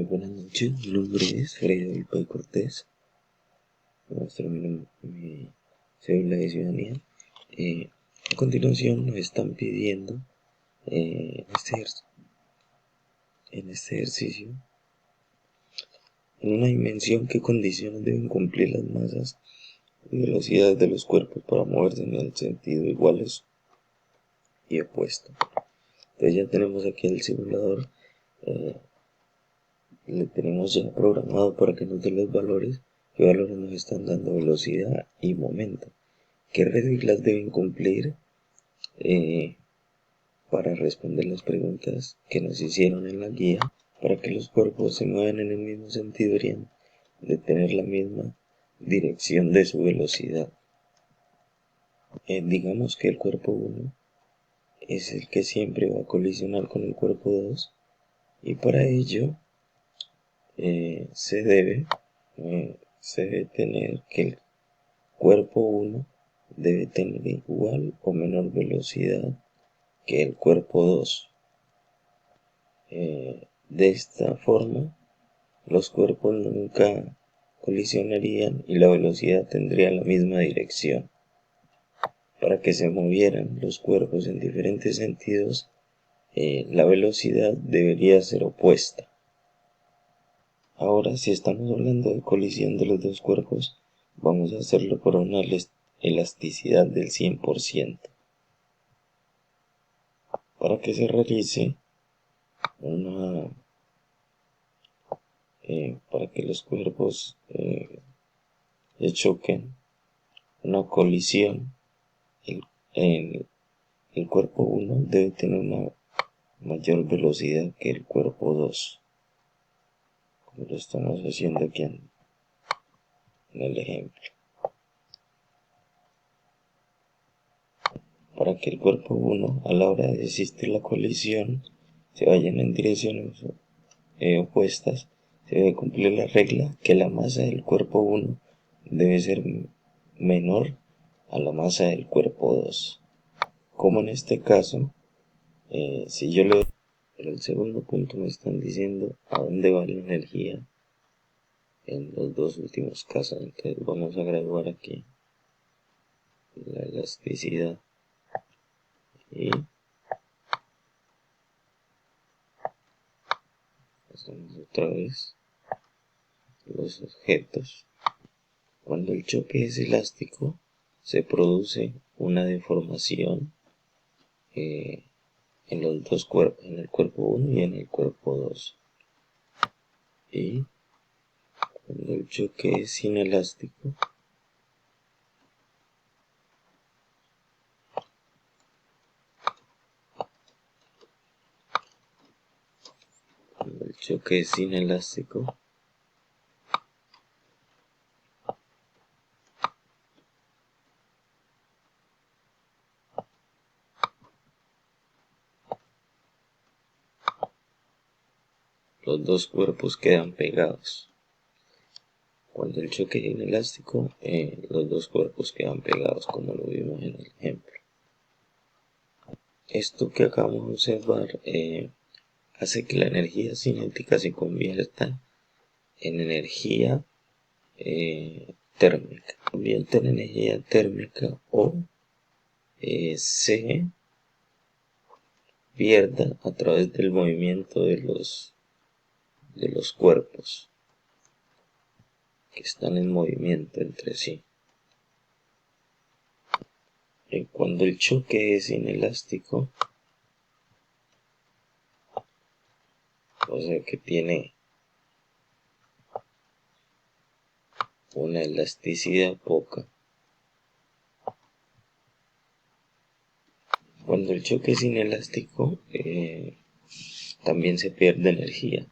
Buenas noches, mi nombre es Fredo Vilpay Cortés. Muestro mi cédula de ciudadanía. A continuación nos están pidiendo en este ejercicio, en una dimensión, qué condiciones deben cumplir las masas y velocidades de los cuerpos para moverse en el sentido iguales y opuesto. Entonces ya tenemos aquí el simulador, le tenemos ya programado para que nos dé los valores. ¿Qué valores nos están dando? Velocidad y momento. ¿Qué reglas deben cumplir para responder las preguntas que nos hicieron en la guía? Para que los cuerpos se muevan en el mismo sentido, deberían de tener la misma dirección de su velocidad. Digamos que el cuerpo 1 es el que siempre va a colisionar con el cuerpo 2, y para ello se debe tener que el cuerpo 1 debe tener igual o menor velocidad que el cuerpo 2. De esta forma, los cuerpos nunca colisionarían y la velocidad tendría la misma dirección. Para que se movieran los cuerpos en diferentes sentidos, la velocidad debería ser opuesta. Ahora, si estamos hablando de colisión de los dos cuerpos, vamos a hacerlo por una elasticidad del 100%. Para que se realice para que los cuerpos se choquen, una colisión, el cuerpo 1 debe tener una mayor velocidad que el cuerpo 2, como lo estamos haciendo aquí en el ejemplo. Para que el cuerpo 1, a la hora de existir la colisión, se vayan en direcciones opuestas, se debe cumplir la regla que la masa del cuerpo 1 debe ser menor a la masa del cuerpo 2. Como en este caso, si yo le doy el segundo punto, me están diciendo a dónde va la energía en los dos últimos casos. Entonces vamos a graduar aquí la elasticidad y hacemos otra vez los objetos. Cuando el choque es elástico, se produce una deformación en los dos cuerpos, en el cuerpo 1 y en el cuerpo 2. Y cuando el choque es inelástico, los dos cuerpos quedan pegados. Cuando el choque es inelástico, los dos cuerpos quedan pegados, como lo vimos en el ejemplo. Esto que acabamos de observar hace que la energía cinética se convierta en energía térmica. Convierte en energía térmica o se pierda a través del movimiento de los cuerpos que están en movimiento entre sí. Cuando el choque es inelástico, o sea que tiene una elasticidad poca. Cuando el choque es inelástico, también se pierde energía.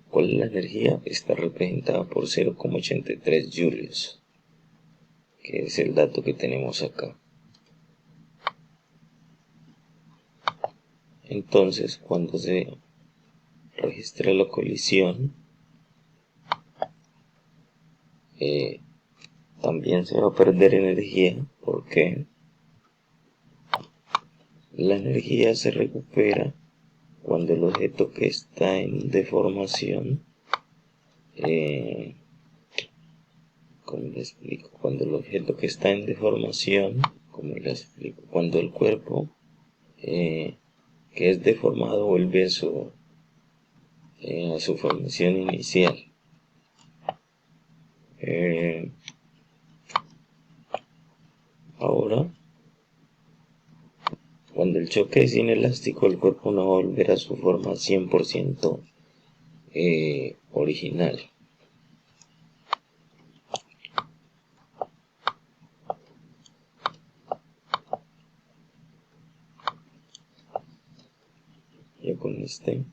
¿Cuál es la energía? Está representada por 0,83 julios, que es el dato que tenemos acá. Entonces, cuando se registra la colisión, también se va a perder energía, porque la energía se recupera cuando el objeto que está en deformación como les explico, cuando el objeto que está en deformación, como les explico, cuando el cuerpo que es deformado vuelve a su formación inicial. Ahora, cuando el choque es inelástico, el cuerpo no va a volver a su forma 100% original. Ya con espero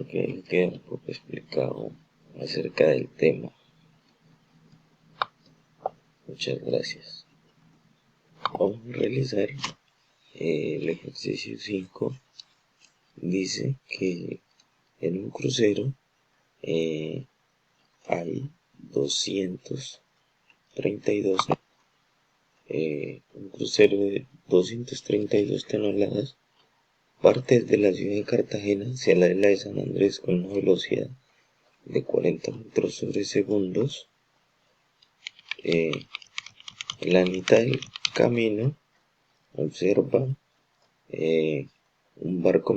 que quede un poco explicado acerca del tema. Muchas gracias. Vamos a realizar el ejercicio 5. Dice que en un crucero hay 232, un crucero de 232 toneladas parte desde la ciudad de Cartagena hacia la isla de San Andrés con una velocidad de 40 metros sobre segundos. En la mitad del camino observa un barco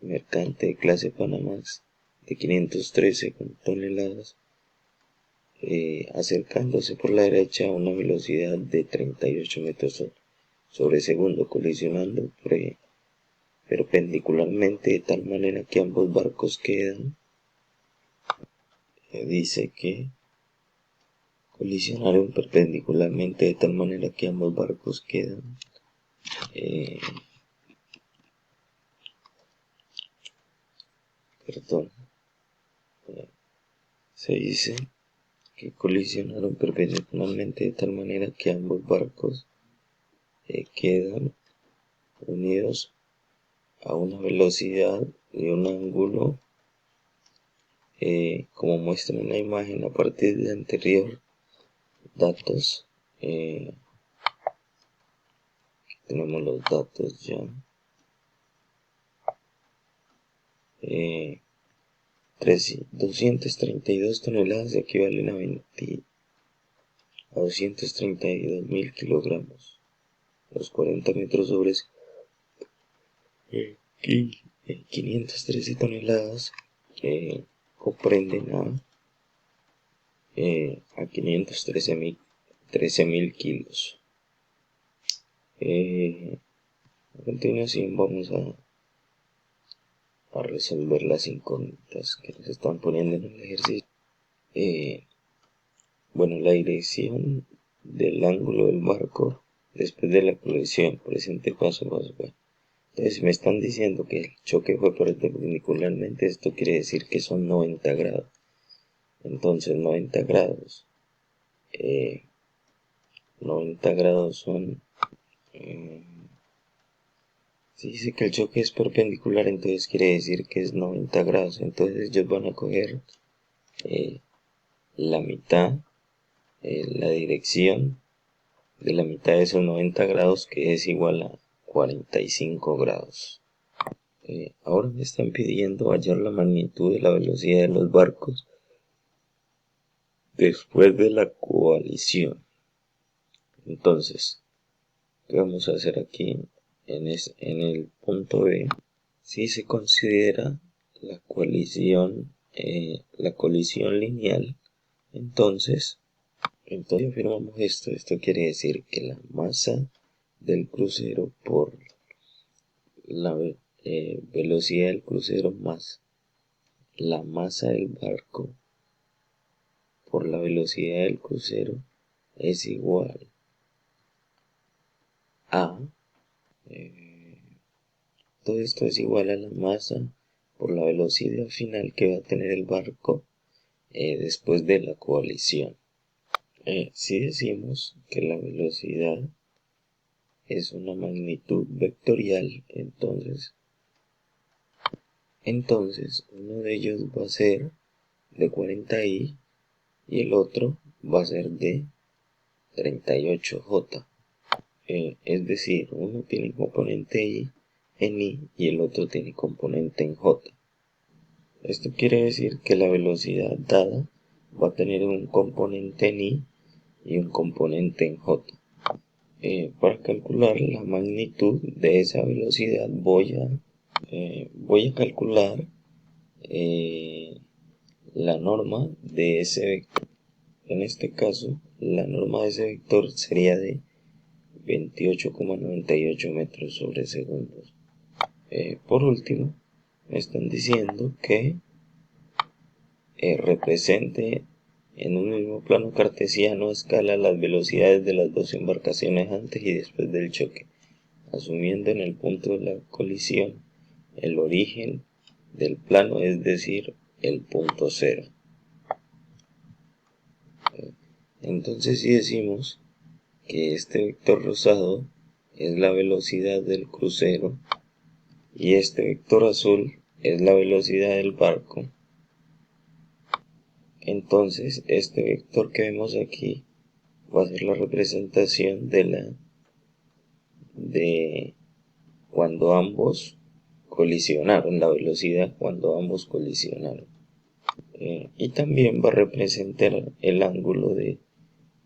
mercante de clase Panamax de 513 toneladas acercándose por la derecha a una velocidad de 38 metros sobre segundo, colisionando perpendicularmente de tal manera que ambos barcos quedan. Dice que colisionaron perpendicularmente de tal manera que ambos barcos quedan se dice que colisionaron perpendicularmente de tal manera que ambos barcos quedan unidos a una velocidad y un ángulo como muestra en la imagen a partir de anterior datos. Tenemos los datos ya. 232 toneladas equivalen a 232.000 kilogramos. Los 40 metros sobre 513 toneladas comprenden a 513.000 kilos. A continuación vamos a resolver las incógnitas que nos están poniendo en el ejercicio. Bueno, la dirección del ángulo del barco después de la colisión, presente paso a paso. Bueno, entonces me están diciendo que el choque fue perpendicularmente, esto quiere decir que son 90 grados. Entonces 90 grados, 90 grados son, si dice que el choque es perpendicular, entonces quiere decir que es 90 grados. Entonces ellos van a coger la mitad, la dirección de la mitad de esos 90 grados, que es igual a 45 grados. Ahora me están pidiendo hallar la magnitud de la velocidad de los barcos después de la coalición. Entonces, ¿qué vamos a hacer aquí en el punto B? Si se considera la colisión lineal, entonces afirmamos esto. Esto quiere decir que la masa del crucero por la velocidad del crucero más la masa del barco por la velocidad del crucero es igual a todo esto es igual a la masa por la velocidad final que va a tener el barco después de la coalición. Si decimos que la velocidad es una magnitud vectorial, entonces uno de ellos va a ser de 40i y el otro va a ser de 38j. Es decir, uno tiene componente i en i y el otro tiene componente en j. Esto quiere decir que la velocidad dada va a tener un componente en y un componente en j. Para calcular la magnitud de esa velocidad voy a calcular la norma de ese vector. En este caso, la norma de ese vector sería de 28,98 metros sobre segundos. Por último, me están diciendo que represente en un mismo plano cartesiano a escala las velocidades de las dos embarcaciones antes y después del choque, asumiendo en el punto de la colisión el origen del plano, es decir, el punto cero. Entonces, si decimos que este vector rosado es la velocidad del crucero y este vector azul es la velocidad del barco, entonces este vector que vemos aquí va a ser la representación de cuando ambos colisionaron, la velocidad cuando ambos colisionaron. Y también va a representar el ángulo de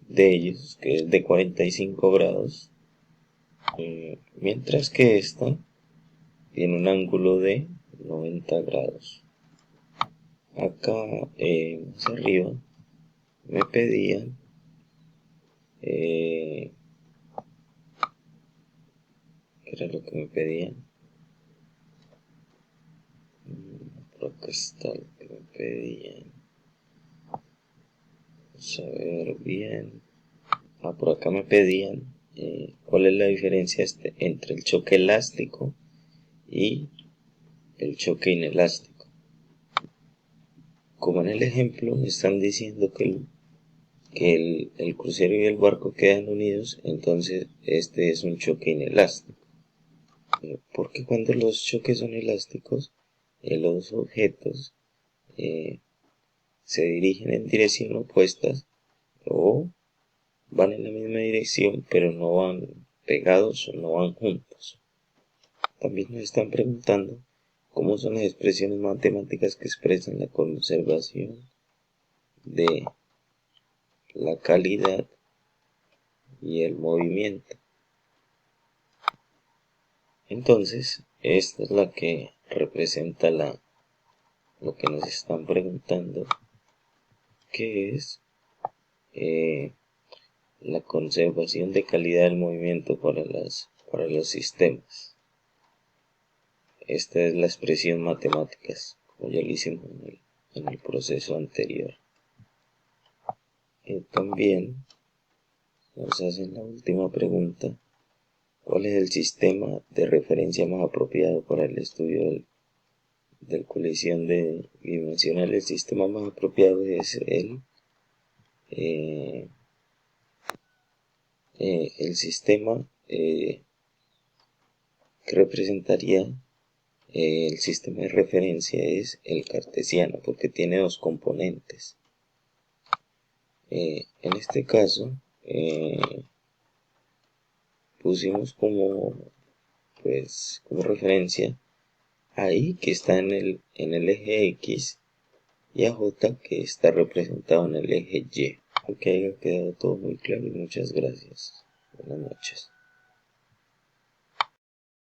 ellos, que es de 45 grados, mientras que esta tiene un ángulo de 90 grados. Acá más arriba me pedían ¿qué era lo que me pedían? Por acá está lo que me pedían. Vamos a ver bien. Por acá me pedían cuál es la diferencia entre el choque elástico y el choque inelástico. Como en el ejemplo me están diciendo que el crucero y el barco quedan unidos, entonces este es un choque inelástico. Porque cuando los choques son elásticos, los objetos se dirigen en dirección opuestas o van en la misma dirección, pero no van pegados o no van juntos. También nos están preguntando cómo son las expresiones matemáticas que expresan la conservación de la calidad y el movimiento. Entonces, esta es la que representa lo que nos están preguntando, que es la conservación de calidad del movimiento para los sistemas. Esta es la expresión matemáticas, como ya lo hicimos en el proceso anterior. También nos hacen la última pregunta: ¿cuál es el sistema de referencia más apropiado para el estudio del colisión bidimensional? El sistema más apropiado es el sistema que representaría el sistema de referencia es el cartesiano, porque tiene dos componentes. En este caso pusimos como referencia a y, que está en el eje X, y a J, que está representado en el eje Y. Espero que haya quedado todo muy claro y muchas gracias. Buenas noches.